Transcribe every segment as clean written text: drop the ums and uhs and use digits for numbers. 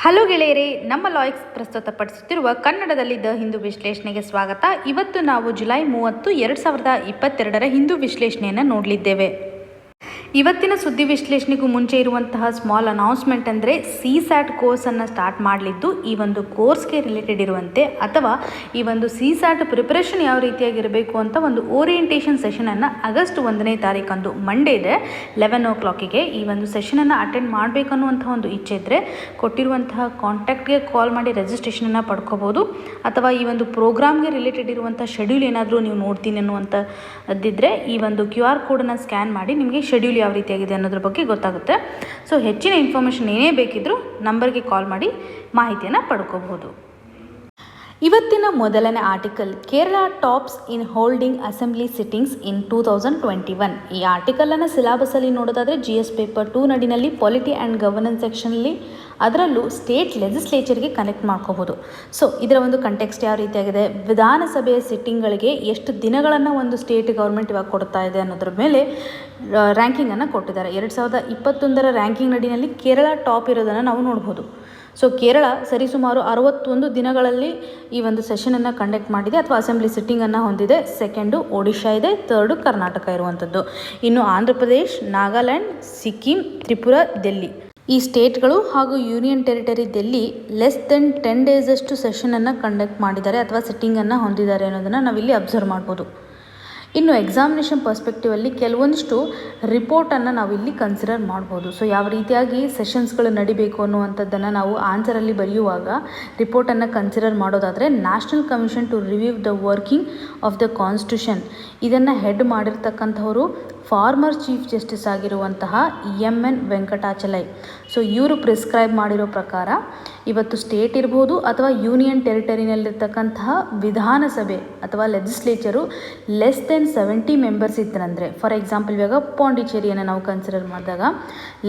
Hello ಗೆಳೆಯರೇ, ನಮ್ಮ ಲಾಯ್ಕ್ಸ್ ಪ್ರಸ್ತುತಪಡಿಸುತ್ತಿರುವ ಕನ್ನಡದಲ್ಲಿ ದ ಹಿಂದೂ ವಿಶ್ಲೇಷಣೆಗೆ ಸ್ವಾಗತ. ಇವತ್ತು ನಾವು ಜುಲೈ 30, 2022 ಹಿಂದೂ ವಿಶ್ಲೇಷಣೆಯನ್ನು ನೋಡಲಿದ್ದೇವೆ. ಇವತ್ತಿನ ಸುದ್ದಿ ವಿಶ್ಲೇಷಣೆಗೂ ಮುಂಚೆ ಇರುವಂತಹ ಸ್ಮಾಲ್ ಅನೌನ್ಸ್ಮೆಂಟ್ ಅಂದರೆ CSAT ಕೋರ್ಸನ್ನು ಸ್ಟಾರ್ಟ್ ಮಾಡಲಿದ್ದು, ಈ ಒಂದು ಕೋರ್ಸ್ಗೆ ರಿಲೇಟೆಡ್ ಇರುವಂತೆ ಅಥವಾ ಈ ಒಂದು CSAT ಪ್ರಿಪರೇಷನ್ ಯಾವ ರೀತಿಯಾಗಿರಬೇಕು ಅಂತ ಒಂದು ಓರಿಯೆಂಟೇಷನ್ ಸೆಷನನ್ನು ಆಗಸ್ಟ್ 1ನೇ ತಾರೀಕಂದು ಮಂಡೇ ಇದೆ 11 o'clock ಈ ಒಂದು ಸೆಷನನ್ನು ಅಟೆಂಡ್ ಮಾಡಬೇಕು ಅನ್ನುವಂಥ ಒಂದು ಇಚ್ಛೆ ಇದ್ದರೆ ಕೊಟ್ಟಿರುವಂತಹ ಕಾಂಟ್ಯಾಕ್ಟ್ಗೆ ಕಾಲ್ ಮಾಡಿ ರಿಜಿಸ್ಟ್ರೇಷನನ್ನು ಪಡ್ಕೋಬೋದು. ಅಥವಾ ಈ ಒಂದು ಪ್ರೋಗ್ರಾಮ್ಗೆ ರಿಲೇಟೆಡ್ ಇರುವಂಥ ಶೆಡ್ಯೂಲ್ ಏನಾದರೂ ನೀವು ನೋಡ್ತೀನಿ ಅನ್ನುವಂಥದ್ದಿದ್ದರೆ ಈ ಒಂದು QR ಕೋಡನ್ನು ಸ್ಕ್ಯಾನ್ ಮಾಡಿ ನಿಮಗೆ ಶೆಡ್ಯೂಲ್ ಯಾವ ರೀತಿಯಾಗಿದೆ ಅನ್ನೋದ್ರ ಬಗ್ಗೆ ಗೊತ್ತಾಗುತ್ತೆ. ಸೊ ಹೆಚ್ಚಿನ ಇನ್ಫಾರ್ಮೇಷನ್ ಏನೇ ಬೇಕಿದ್ದರೂ ನಂಬರ್ಗೆ ಕಾಲ್ ಮಾಡಿ ಮಾಹಿತಿಯನ್ನು ಪಡ್ಕೋಬಹುದು. ಇವತ್ತಿನ ಮೊದಲನೇ article, Kerala tops in holding assembly sittings in 2021. ಈ ಆರ್ಟಿಕಲನ್ನು ಸಿಲಾಬಸಲ್ಲಿ ನೋಡೋದಾದರೆ GS ಪೇಪರ್ 2 ನಡಿನಲ್ಲಿ ಪಾಲಿಟಿ ಆ್ಯಂಡ್ ಗವರ್ನೆನ್ಸ್ ಸೆಕ್ಷನಲ್ಲಿ ಅದರಲ್ಲೂ ಸ್ಟೇಟ್ ಲೆಜಿಸ್ಲೇಚರ್ಗೆ ಕನೆಕ್ಟ್ ಮಾಡ್ಕೋಬೋದು. ಸೊ ಇದರ ಒಂದು ಕಂಟೆಕ್ಸ್ಟ್ ಯಾವ ರೀತಿಯಾಗಿದೆ, ವಿಧಾನಸಭೆಯ ಸಿಟ್ಟಿಂಗ್ಗಳಿಗೆ ಎಷ್ಟು ದಿನಗಳನ್ನು ಒಂದು ಸ್ಟೇಟ್ ಗೌರ್ಮೆಂಟ್ ಇವಾಗ ಕೊಡ್ತಾ ಇದೆ ಅನ್ನೋದ್ರ ಮೇಲೆ ರ್ಯಾಂಕಿಂಗನ್ನು ಕೊಟ್ಟಿದ್ದಾರೆ. 2021 ರ್ಯಾಂಕಿಂಗ್ ನಡಿನಲ್ಲಿ ಕೇರಳ ಟಾಪ್ ಇರೋದನ್ನು ನಾವು ನೋಡ್ಬೋದು. ಸೊ ಕೇರಳ ಸರಿಸುಮಾರು 61 ದಿನಗಳಲ್ಲಿ ಈ ಒಂದು ಸೆಷನನ್ನು ಕಂಡಕ್ಟ್ ಮಾಡಿದೆ ಅಥವಾ ಅಸೆಂಬ್ಲಿ ಸಿಟ್ಟಿಂಗನ್ನು ಹೊಂದಿದೆ. ಸೆಕೆಂಡು ಒಡಿಶಾ ಇದೆ, ಥರ್ಡು ಕರ್ನಾಟಕ ಇರುವಂಥದ್ದು. ಇನ್ನು ಆಂಧ್ರ ಪ್ರದೇಶ್, ನಾಗಾಲ್ಯಾಂಡ್, ಸಿಕ್ಕಿಂ, ತ್ರಿಪುರ, ಡೆಲ್ಲಿ ಈ ಸ್ಟೇಟ್ಗಳು ಹಾಗೂ union territory Delhi less than 10 days ಸೆಷನನ್ನು ಕಂಡಕ್ಟ್ ಮಾಡಿದ್ದಾರೆ ಅಥವಾ ಸಿಟ್ಟಿಂಗನ್ನು ಹೊಂದಿದ್ದಾರೆ ಅನ್ನೋದನ್ನು ನಾವಿಲ್ಲಿ ಅಬ್ಸರ್ವ್ ಮಾಡ್ಬೋದು. ಇನ್ನು ಎಕ್ಸಾಮಿನೇಷನ್ ಪರ್ಸ್ಪೆಕ್ಟಿವಲ್ಲಿ ಕೆಲವೊಂದಿಷ್ಟು ರಿಪೋರ್ಟನ್ನು ನಾವಿಲ್ಲಿ ಕನ್ಸಿಡರ್ ಮಾಡ್ಬೋದು. ಸೊ ಯಾವ ರೀತಿಯಾಗಿ ಸೆಷನ್ಸ್ಗಳು ನಡಿಬೇಕು ಅನ್ನುವಂಥದ್ದನ್ನು ನಾವು ಆನ್ಸರಲ್ಲಿ ಬರೆಯುವಾಗ ರಿಪೋರ್ಟನ್ನು ಕನ್ಸಿಡರ್ ಮಾಡೋದಾದರೆ national commission to review the working of the constitution ಇದನ್ನು ಹೆಡ್ ಮಾಡಿರ್ತಕ್ಕಂಥವರು ಫಾರ್ಮರ್ ಚೀಫ್ ಜಸ್ಟಿಸ್ ಆಗಿರುವಂತಹ MN ವೆಂಕಟಾಚಲೈ. ಸೊ ಇವರು ಪ್ರಿಸ್ಕ್ರೈಬ್ ಮಾಡಿರೋ ಪ್ರಕಾರ ಇವತ್ತು ಸ್ಟೇಟ್ ಇರ್ಬೋದು ಅಥವಾ ಯೂನಿಯನ್ ಟೆರಿಟರಿನಲ್ಲಿರ್ತಕ್ಕಂತಹ ವಿಧಾನಸಭೆ ಅಥವಾ ಲೆಜಿಸ್ಲೇಚರು ಲೆಸ್ ದೆನ್ 70 ಮೆಂಬರ್ಸ್ ಇದ್ದರಂದರೆ, ಫಾರ್ ಎಕ್ಸಾಂಪಲ್ ಇವಾಗ ಪಾಂಡಿಚೇರಿಯನ್ನು ನಾವು ಕನ್ಸಿಡರ್ ಮಾಡಿದಾಗ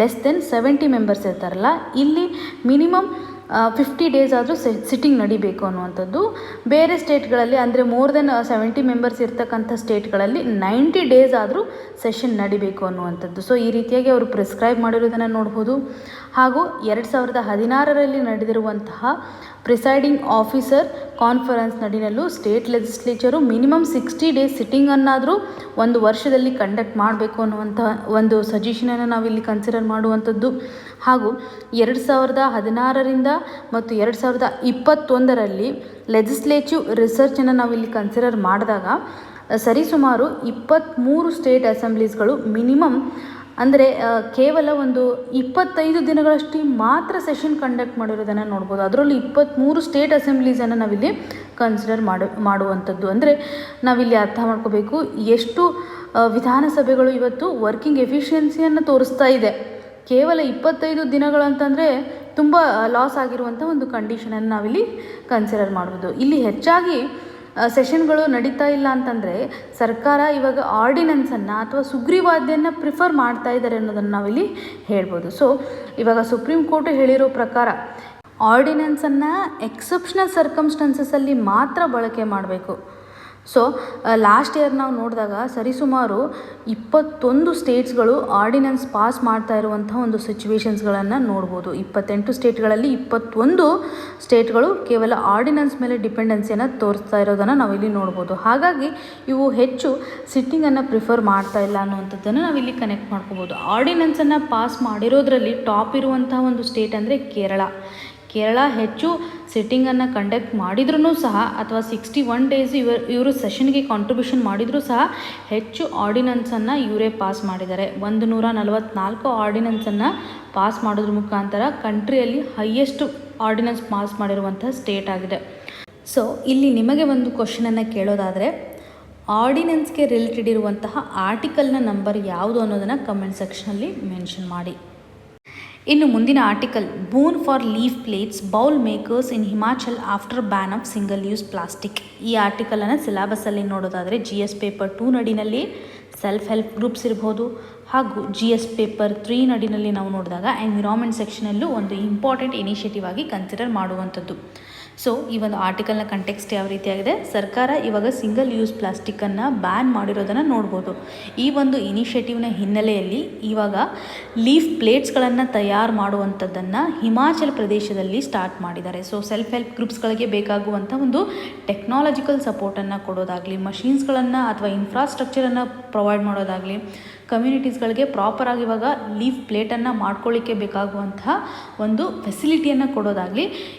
ಲೆಸ್ ದೆನ್ 70 ಮೆಂಬರ್ಸ್ ಇರ್ತಾರಲ್ಲ, ಇಲ್ಲಿ ಮಿನಿಮಮ್ 50 days ಆದರೂ ಸಿಟ್ಟಿಂಗ್ ನಡಿಬೇಕು ಅನ್ನುವಂಥದ್ದು. ಬೇರೆ ಸ್ಟೇಟ್ಗಳಲ್ಲಿ ಅಂದರೆ ಮೋರ್ ದೆನ್ 70 ಮೆಂಬರ್ಸ್ ಇರ್ತಕ್ಕಂಥ ಸ್ಟೇಟ್ಗಳಲ್ಲಿ 90 days ಆದರೂ ಸೆಷನ್ ನಡಿಬೇಕು ಅನ್ನುವಂಥದ್ದು. ಸೊ ಈ ರೀತಿಯಾಗಿ ಅವರು ಪ್ರಿಸ್ಕ್ರೈಬ್ ಮಾಡಿರೋದನ್ನು ನೋಡ್ಬೋದು. ಹಾಗೂ 2016 ನಡೆದಿರುವಂತಹ ಪ್ರಿಸೈಡಿಂಗ್ ಆಫೀಸರ್ ಕಾನ್ಫರೆನ್ಸ್ ನಡಿನಲ್ಲೂ ಸ್ಟೇಟ್ ಲೆಜಿಸ್ಲೇಚರು ಮಿನಿಮಮ್ 60 days ಸಿಟ್ಟಿಂಗನ್ನಾದರೂ ಒಂದು ವರ್ಷದಲ್ಲಿ ಕಂಡಕ್ಟ್ ಮಾಡಬೇಕು ಅನ್ನುವಂಥ ಒಂದು ಸಜೆಷನನ್ನು ನಾವಿಲ್ಲಿ ಕನ್ಸಿಡರ್ ಮಾಡುವಂಥದ್ದು. ಹಾಗೂ 2016 ಮತ್ತು 2021 ಲೆಜಿಸ್ಲೇಟಿವ್ ರಿಸರ್ಚನ್ನು ನಾವಿಲ್ಲಿ ಕನ್ಸಿಡರ್ ಮಾಡಿದಾಗ ಸರಿಸುಮಾರು 23 ಸ್ಟೇಟ್ ಅಸೆಂಬ್ಲೀಸ್ಗಳು ಮಿನಿಮಮ್ ಅಂದರೆ ಕೇವಲ ಒಂದು 25 ದಿನಗಳಷ್ಟು ಮಾತ್ರ ಸೆಷನ್ ಕಂಡಕ್ಟ್ ಮಾಡಿರೋದನ್ನು ನೋಡ್ಬೋದು. ಅದರಲ್ಲಿ 23 ಸ್ಟೇಟ್ ಅಸೆಂಬ್ಲೀಸನ್ನು ನಾವಿಲ್ಲಿ ಕನ್ಸಿಡರ್ ಮಾಡುವಂಥದ್ದು. ಅಂದರೆ ನಾವಿಲ್ಲಿ ಅರ್ಥ ಮಾಡ್ಕೋಬೇಕು ಎಷ್ಟು ವಿಧಾನಸಭೆಗಳು ಇವತ್ತು ವರ್ಕಿಂಗ್ ಎಫಿಷಿಯನ್ಸಿಯನ್ನು ತೋರಿಸ್ತಾ ಇದೆ. ಕೇವಲ 25 ದಿನಗಳು ಅಂತಂದರೆ ತುಂಬ ಲಾಸ್ ಆಗಿರುವಂಥ ಒಂದು ಕಂಡೀಷನನ್ನು ನಾವಿಲ್ಲಿ ಕನ್ಸಿಡರ್ ಮಾಡ್ಬೋದು. ಇಲ್ಲಿ ಹೆಚ್ಚಾಗಿ ಸೆಷನ್ಗಳು ನಡೀತಾ ಇಲ್ಲ ಅಂತಂದರೆ ಸರ್ಕಾರ ಇವಾಗ ಆರ್ಡಿನೆನ್ಸನ್ನು ಅಥವಾ ಸುಗ್ರೀವಾಜ್ಞೆಯನ್ನು ಪ್ರಿಫರ್ ಮಾಡ್ತಾ ಇದ್ದಾರೆ ಅನ್ನೋದನ್ನು ನಾವಿಲ್ಲಿ ಹೇಳ್ಬೋದು. ಸೊ ಇವಾಗ ಸುಪ್ರೀಂ ಕೋರ್ಟ್ ಹೇಳಿರೋ ಪ್ರಕಾರ ಆರ್ಡಿನೆನ್ಸನ್ನು ಎಕ್ಸೆಪ್ಷನಲ್ ಸರ್ಕಮ್ಸ್ಟೆನ್ಸಸ್ಸಲ್ಲಿ ಮಾತ್ರ ಬಳಕೆ ಮಾಡಬೇಕು. ಸೊ ಲಾಸ್ಟ್ ಇಯರ್ ನಾವು ನೋಡಿದಾಗ ಸರಿಸುಮಾರು 21 ಸ್ಟೇಟ್ಸ್ಗಳು ಆರ್ಡಿನೆನ್ಸ್ ಪಾಸ್ ಮಾಡ್ತಾ ಇರುವಂಥ ಒಂದು ಸಿಚುವೇಶನ್ಸ್ಗಳನ್ನು ನೋಡ್ಬೋದು. 28 ಸ್ಟೇಟ್ಗಳಲ್ಲಿ 21 ಸ್ಟೇಟ್ಗಳು ಕೇವಲ ಆರ್ಡಿನೆನ್ಸ್ ಮೇಲೆ ಡಿಪೆಂಡೆನ್ಸಿಯನ್ನು ತೋರಿಸ್ತಾ ಇರೋದನ್ನು ನಾವಿಲ್ಲಿ ನೋಡ್ಬೋದು. ಹಾಗಾಗಿ ಇವು ಹೆಚ್ಚು ಸಿಟ್ಟಿಂಗನ್ನು ಪ್ರಿಫರ್ ಮಾಡ್ತಾ ಇಲ್ಲ ಅನ್ನುವಂಥದ್ದನ್ನು ನಾವಿಲ್ಲಿ ಕನೆಕ್ಟ್ ಮಾಡ್ಕೋಬೋದು. ಆರ್ಡಿನೆನ್ಸನ್ನು ಪಾಸ್ ಮಾಡಿರೋದ್ರಲ್ಲಿ ಟಾಪ್ ಇರುವಂಥ ಒಂದು ಸ್ಟೇಟ್ ಅಂದರೆ ಕೇರಳ ಹೆಚ್ಚು ಸಿಟ್ಟಿಂಗನ್ನು ಕಂಡಕ್ಟ್ ಮಾಡಿದ್ರೂ ಸಹ ಅಥವಾ 61 days ಇವರು ಸೆಷನ್ಗೆ ಕಾಂಟ್ರಿಬ್ಯೂಷನ್ ಮಾಡಿದರೂ ಸಹ ಹೆಚ್ಚು ಆರ್ಡಿನೆನ್ಸನ್ನು ಇವರೇ ಪಾಸ್ ಮಾಡಿದ್ದಾರೆ. 144 ಆರ್ಡಿನೆನ್ಸನ್ನು ಪಾಸ್ ಮಾಡೋದ್ರ ಮುಖಾಂತರ ಕಂಟ್ರಿಯಲ್ಲಿ ಹೈಯೆಸ್ಟ್ ಆರ್ಡಿನೆನ್ಸ್ ಪಾಸ್ ಮಾಡಿರುವಂಥ ಸ್ಟೇಟ್ ಆಗಿದೆ. ಸೊ ಇಲ್ಲಿ ನಿಮಗೆ ಒಂದು ಕ್ವಶನನ್ನು ಕೇಳೋದಾದರೆ ಆರ್ಡಿನೆನ್ಸ್ಗೆ ರಿಲೇಟೆಡ್ ಇರುವಂತಹ ಆರ್ಟಿಕಲ್ನ ನಂಬರ್ ಯಾವುದು ಅನ್ನೋದನ್ನು ಕಮೆಂಟ್ ಸೆಕ್ಷನಲ್ಲಿ ಮೆನ್ಷನ್ ಮಾಡಿ. ಇನ್ನು ಮುಂದಿನ article, boon for leaf plates bowl makers in Himachal after ban of single use plastic. ಈ ಆರ್ಟಿಕಲನ್ನು ಸಿಲಾಬಸಲ್ಲಿ ನೋಡೋದಾದರೆ GS ಪೇಪರ್ 2 ನಡಿನಲ್ಲಿ ಸೆಲ್ಫ್ ಹೆಲ್ಪ್ ಗ್ರೂಪ್ಸ್ ಇರ್ಬೋದು ಹಾಗೂ GS ಪೇಪರ್ 3 ನಡಿನಲ್ಲಿ ನಾವು ನೋಡಿದಾಗ ಎನ್ವಿರಾನ್ಮೆಂಟ್ ಸೆಕ್ಷನಲ್ಲೂ ಒಂದು ಇಂಪಾರ್ಟೆಂಟ್ ಇನಿಷಿಯೇಟಿವ್ ಆಗಿ ಕನ್ಸಿಡರ್ ಮಾಡುವಂಥದ್ದು. ಸೊ ಈ ಒಂದು ಆರ್ಟಿಕಲ್ನ ಕಂಟೆಕ್ಸ್ಟ್ ಯಾವ ರೀತಿಯಾಗಿದೆ, ಸರ್ಕಾರ ಇವಾಗ ಸಿಂಗಲ್ ಯೂಸ್ ಪ್ಲಾಸ್ಟಿಕ್ಕನ್ನು ಬ್ಯಾನ್ ಮಾಡಿರೋದನ್ನು ನೋಡ್ಬೋದು. ಈ ಒಂದು ಇನಿಷಿಯೇಟಿವ್ನ ಹಿನ್ನೆಲೆಯಲ್ಲಿ ಇವಾಗ ಲೀಫ್ ಪ್ಲೇಟ್ಸ್ಗಳನ್ನು ತಯಾರು ಮಾಡುವಂಥದ್ದನ್ನು ಹಿಮಾಚಲ ಪ್ರದೇಶದಲ್ಲಿ ಸ್ಟಾರ್ಟ್ ಮಾಡಿದ್ದಾರೆ. ಸೊ ಸೆಲ್ಫ್ ಹೆಲ್ಪ್ ಗ್ರೂಪ್ಸ್ಗಳಿಗೆ ಬೇಕಾಗುವಂಥ ಒಂದು ಟೆಕ್ನಾಲಜಿಕಲ್ ಸಪೋರ್ಟನ್ನು ಕೊಡೋದಾಗಲಿ, ಮಷೀನ್ಸ್ಗಳನ್ನು ಅಥವಾ ಇನ್ಫ್ರಾಸ್ಟ್ರಕ್ಚರನ್ನು ಪ್ರೊವೈಡ್ ಮಾಡೋದಾಗಲಿ, ಕಮ್ಯುನಿಟೀಸ್ಗಳಿಗೆ ಪ್ರಾಪರಾಗಿ ಇವಾಗ ಲೀಫ್ ಪ್ಲೇಟನ್ನು ಮಾಡ್ಕೊಳ್ಳಿಕ್ಕೆ ಬೇಕಾಗುವಂತಹ ಒಂದು ಫೆಸಿಲಿಟಿಯನ್ನು ಕೊಡೋದಾಗಲಿ,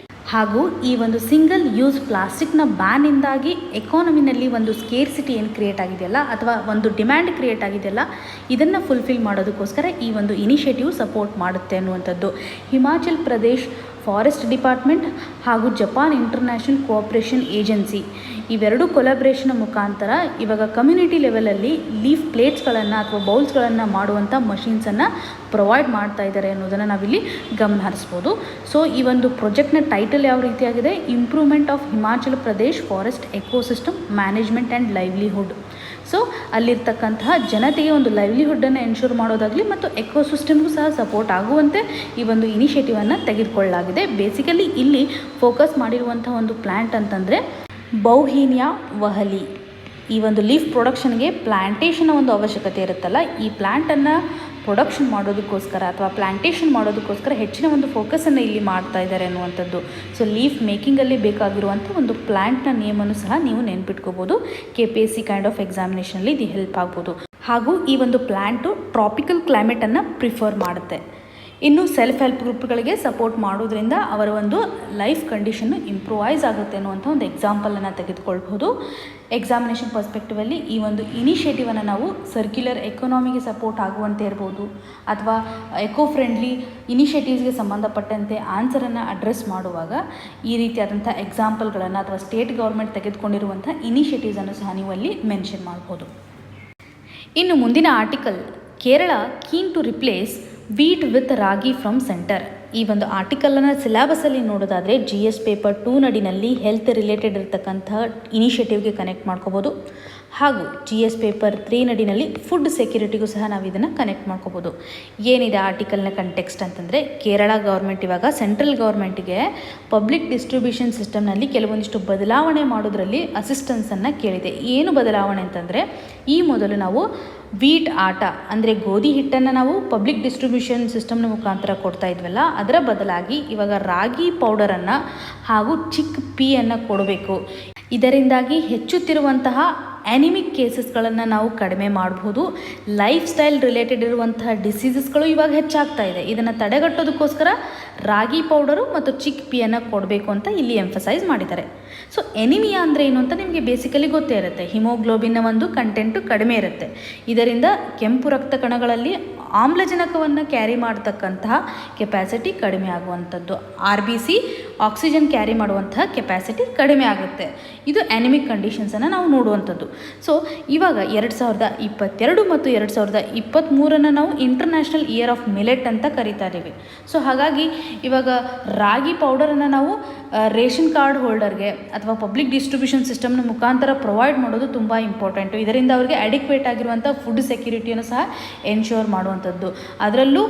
ಹಾಗೂ ಈ ಒಂದು ಸಿಂಗಲ್ ಯೂಸ್ ಪ್ಲಾಸ್ಟಿಕ್ನ ಬ್ಯಾನಿಂದಾಗಿ ಎಕಾನಮಿನಲ್ಲಿ ಒಂದು ಸ್ಕೇರ್ಸಿಟಿ ಏನು ಕ್ರಿಯೇಟ್ ಆಗಿದೆಯಲ್ಲ ಅಥವಾ ಒಂದು ಡಿಮ್ಯಾಂಡ್ ಕ್ರಿಯೇಟ್ ಆಗಿದೆಯಲ್ಲ, ಇದನ್ನು ಫುಲ್ಫಿಲ್ ಮಾಡೋದಕ್ಕೋಸ್ಕರ ಈ ಒಂದು ಇನಿಷಿಯೇಟಿವ್ ಸಪೋರ್ಟ್ ಮಾಡುತ್ತೆ ಅನ್ನುವಂಥದ್ದು. ಹಿಮಾಚಲ್ ಪ್ರದೇಶ್ ಫಾರೆಸ್ಟ್ ಡಿಪಾರ್ಟ್ಮೆಂಟ್ ಹಾಗೂ ಜಪಾನ್ ಇಂಟರ್ನ್ಯಾಷನಲ್ ಕೋಆಪ್ರೇಷನ್ ಏಜೆನ್ಸಿ ಇವೆರಡು ಕೊಲಾಬ್ರೇಷನ್ ಮುಖಾಂತರ ಇವಾಗ ಕಮ್ಯುನಿಟಿ ಲೆವೆಲಲ್ಲಿ ಲೀಫ್ ಪ್ಲೇಟ್ಸ್ಗಳನ್ನು ಅಥವಾ ಬೌಲ್ಸ್ಗಳನ್ನು ಮಾಡುವಂಥ ಮಷೀನ್ಸನ್ನು ಪ್ರೊವೈಡ್ ಮಾಡ್ತಾ ಇದ್ದಾರೆ ಅನ್ನೋದನ್ನು ನಾವಿಲ್ಲಿ ಗಮನ ಹರಿಸ್ಬೋದು. ಸೊ ಈ ಒಂದು ಪ್ರಾಜೆಕ್ಟ್ನ ಟೈಟಲ್ ಯಾವ ರೀತಿಯಾಗಿದೆ, improvement of Himachal Pradesh forest ecosystem management and livelihood. So ಅಲ್ಲಿರ್ತಕ್ಕಂತಹ ಜನತೆಗೆ ಒಂದು ಲೈವ್ಲಿಹುಡ್ಡನ್ನು ಎನ್ಶೂರ್ ಮಾಡೋದಾಗಲಿ ಮತ್ತು ಎಕೋಸಿಸ್ಟಮ್ಗೂ ಸಹ ಸಪೋರ್ಟ್ ಆಗುವಂತೆ ಈ ಒಂದು ಇನಿಷಿಯೇಟಿವನ್ನು ತೆಗೆದುಕೊಳ್ಳಲಾಗಿದೆ. ಬೇಸಿಕಲಿ ಇಲ್ಲಿ ಫೋಕಸ್ ಮಾಡಿರುವಂಥ ಒಂದು ಪ್ಲ್ಯಾಂಟ್ ಅಂತಂದರೆ ಬೌಹೀನಿಯಾ ವಹಲಿ. ಈ ಒಂದು ಲೀಫ್ ಪ್ರೊಡಕ್ಷನ್ಗೆ ಪ್ಲ್ಯಾಂಟೇಷನ್ನ ಒಂದು ಅವಶ್ಯಕತೆ ಇರುತ್ತಲ್ಲ, ಈ ಪ್ಲ್ಯಾಂಟನ್ನು ಪ್ರೊಡಕ್ಷನ್ ಮಾಡೋದಕ್ಕೋಸ್ಕರ ಅಥವಾ ಪ್ಲ್ಯಾಂಟೇಷನ್ ಮಾಡೋದಕ್ಕೋಸ್ಕರ ಹೆಚ್ಚಿನ ಒಂದು ಫೋಕಸನ್ನು ಇಲ್ಲಿ ಮಾಡ್ತಾ ಇದ್ದಾರೆ ಅನ್ನುವಂಥದ್ದು. ಸೊ ಲೀಫ್ ಮೇಕಿಂಗಲ್ಲಿ ಬೇಕಾಗಿರುವಂಥ ಒಂದು ಪ್ಲ್ಯಾಂಟ್ನ ನೇಮನ್ನು ಸಹ ನೀವು ನೆನ್ಪಿಟ್ಕೋಬೋದು. KPSC ಕೈಂಡ್ ಆಫ್ ಎಕ್ಸಾಮಿನೇಷನಲ್ಲಿ ಇದು ಹೆಲ್ಪ್ ಆಗ್ಬೋದು. ಹಾಗೂ ಈ ಒಂದು ಪ್ಲ್ಯಾಂಟು ಟ್ರಾಪಿಕಲ್ ಕ್ಲೈಮೇಟನ್ನು ಪ್ರಿಫರ್ ಮಾಡುತ್ತೆ. ಇನ್ನು ಸೆಲ್ಫ್ ಹೆಲ್ಪ್ ಗ್ರೂಪ್ಗಳಿಗೆ ಸಪೋರ್ಟ್ ಮಾಡೋದ್ರಿಂದ ಅವರ ಒಂದು ಲೈಫ್ ಕಂಡೀಷನ್ನು ಇಂಪ್ರೂವೈಸ್ ಆಗುತ್ತೆ ಅನ್ನುವಂಥ ಒಂದು ಎಕ್ಸಾಂಪಲನ್ನು ತೆಗೆದುಕೊಳ್ಬೋದು. ಎಕ್ಸಾಮಿನೇಷನ್ ಪರ್ಸ್ಪೆಕ್ಟಿವಲ್ಲಿ ಈ ಒಂದು ಇನಿಷಿಯೇಟಿವನ್ನು ನಾವು ಸರ್ಕ್ಯುಲರ್ ಎಕಾನಮಿಗೆ ಸಪೋರ್ಟ್ ಆಗುವಂತೆ ಇರ್ಬೋದು ಅಥವಾ ಎಕೋ ಫ್ರೆಂಡ್ಲಿ ಇನಿಷಿಯೇಟಿವ್ಸ್ಗೆ ಸಂಬಂಧಪಟ್ಟಂತೆ ಆನ್ಸರನ್ನು ಅಡ್ರೆಸ್ ಮಾಡುವಾಗ ಈ ರೀತಿಯಾದಂಥ ಎಕ್ಸಾಂಪಲ್ಗಳನ್ನು ಅಥವಾ ಸ್ಟೇಟ್ ಗೌರ್ಮೆಂಟ್ ತೆಗೆದುಕೊಂಡಿರುವಂಥ ಇನಿಷಿಯೇಟಿವ್ಸನ್ನು ಸಹ ನೀವು ಅಲ್ಲಿ ಮೆನ್ಷನ್ ಮಾಡ್ಬೋದು. ಇನ್ನು ಮುಂದಿನ article, Kerala keen to replace wheat with ragi from centre. ಈ ಒಂದು ಆರ್ಟಿಕಲನ್ನು ಸಿಲೆಬಸಲ್ಲಿ ನೋಡೋದಾದರೆ GS ಪೇಪರ್ 2 ನಡಿನಲ್ಲಿ ಹೆಲ್ತ್ ರಿಲೇಟೆಡ್ ಇರತಕ್ಕಂಥ ಇನಿಷಿಯೇಟಿವ್ಗೆ ಕನೆಕ್ಟ್ ಮಾಡ್ಕೋಬೋದು. ಹಾಗೂ GS ಪೇಪರ್ 3 ನಡಿನಲ್ಲಿ ಫುಡ್ ಸೆಕ್ಯೂರಿಟಿಗೂ ಸಹ ನಾವು ಇದನ್ನು ಕನೆಕ್ಟ್ ಮಾಡ್ಕೋಬೋದು. ಏನಿದೆ ಆರ್ಟಿಕಲ್ನ ಕಂಟೆಕ್ಸ್ಟ್ ಅಂತಂದರೆ, ಕೇರಳ ಗೌರ್ಮೆಂಟ್ ಇವಾಗ ಸೆಂಟ್ರಲ್ ಗೌರ್ಮೆಂಟಿಗೆ ಪಬ್ಲಿಕ್ ಡಿಸ್ಟ್ರಿಬ್ಯೂಷನ್ ಸಿಸ್ಟಮ್ನಲ್ಲಿ ಕೆಲವೊಂದಿಷ್ಟು ಬದಲಾವಣೆ ಮಾಡೋದ್ರಲ್ಲಿ ಅಸಿಸ್ಟೆನ್ಸನ್ನು ಕೇಳಿದೆ. ಏನು ಬದಲಾವಣೆ ಅಂತಂದರೆ, ಈ ಮೊದಲು ನಾವು ವೀಟ್ ಆಟ ಅಂದರೆ ಗೋಧಿ ಹಿಟ್ಟನ್ನು ನಾವು ಪಬ್ಲಿಕ್ ಡಿಸ್ಟ್ರಿಬ್ಯೂಷನ್ ಸಿಸ್ಟಮ್ನ ಮುಖಾಂತರ ಕೊಡ್ತಾ ಇದ್ವಲ್ಲ, ಅದರ ಬದಲಾಗಿ ಇವಾಗ ರಾಗಿ ಪೌಡರನ್ನು ಹಾಗೂ ಚಿಕ್ ಪೀಯನ್ನು ಕೊಡಬೇಕು. ಇದರಿಂದಾಗಿ ಹೆಚ್ಚುತ್ತಿರುವಂತಹ ಆ್ಯನಿಮಿಕ್ ಕೇಸಸ್ಗಳನ್ನು ನಾವು ಕಡಿಮೆ ಮಾಡ್ಬೋದು. ಲೈಫ್ ಸ್ಟೈಲ್ ರಿಲೇಟೆಡ್ ಇರುವಂತಹ ಡಿಸೀಸಸ್ಗಳು ಇವಾಗ ಹೆಚ್ಚಾಗ್ತಾ ಇದೆ. ಇದನ್ನು ತಡೆಗಟ್ಟೋದಕ್ಕೋಸ್ಕರ ರಾಗಿ ಪೌಡರು ಮತ್ತು ಚಿಕ್ ಪೀಯನ್ನು ಕೊಡಬೇಕು ಅಂತ ಇಲ್ಲಿ ಎಂಫಸೈಸ್ ಮಾಡಿದ್ದಾರೆ. ಸೊ ಎನಿಮಿಯಾ ಅಂದರೆ ಏನು ಅಂತ ನಿಮಗೆ ಬೇಸಿಕಲಿ ಗೊತ್ತೇ ಇರುತ್ತೆ. ಹಿಮೋಗ್ಲೋಬಿನ್ನ ಒಂದು ಕಂಟೆಂಟು ಕಡಿಮೆ ಇರುತ್ತೆ. ಇದರಿಂದ ಕೆಂಪು ರಕ್ತ ಕಣಗಳಲ್ಲಿ ಆಮ್ಲಜನಕವನ್ನು ಕ್ಯಾರಿ ಮಾಡತಕ್ಕಂತಹ ಕೆಪ್ಯಾಸಿಟಿ ಕಡಿಮೆ ಆಗುವಂಥದ್ದು. RBC ಆಕ್ಸಿಜನ್ ಕ್ಯಾರಿ ಮಾಡುವಂತಹ ಕೆಪ್ಯಾಸಿಟಿ ಕಡಿಮೆ ಆಗುತ್ತೆ. ಇದು ಆ್ಯನಿಮಿಕ್ ಕಂಡೀಷನ್ಸನ್ನು ನಾವು ನೋಡುವಂಥದ್ದು. ಸೊ ಇವಾಗ 2022 ಮತ್ತು 2023 ನಾವು ಇಂಟರ್ನ್ಯಾಷನಲ್ ಇಯರ್ ಆಫ್ ಮಿಲೆಟ್ ಅಂತ ಕರಿತಾ ಇದ್ದೀವಿ. ಸೊ ಹಾಗಾಗಿ ಇವಾಗ ರಾಗಿ ಪೌಡರನ್ನು ನಾವು ರೇಷನ್ ಕಾರ್ಡ್ ಹೋಲ್ಡರ್ಗೆ ಅಥವಾ ಪಬ್ಲಿಕ್ ಡಿಸ್ಟ್ರಿಬ್ಯೂಷನ್ ಸಿಸ್ಟಮ್ನ ಮುಖಾಂತರ ಪ್ರೊವೈಡ್ ಮಾಡೋದು ತುಂಬ ಇಂಪಾರ್ಟೆಂಟು. ಇದರಿಂದ ಅವರಿಗೆ ಅಡಿಕ್ವೇಟ್ ಆಗಿರುವಂಥ ಫುಡ್ ಸೆಕ್ಯೂರಿಟಿಯನ್ನು ಸಹ ಎನ್ಶೋರ್ ಮಾಡುವಂಥದ್ದು. ಅದರಲ್ಲೂ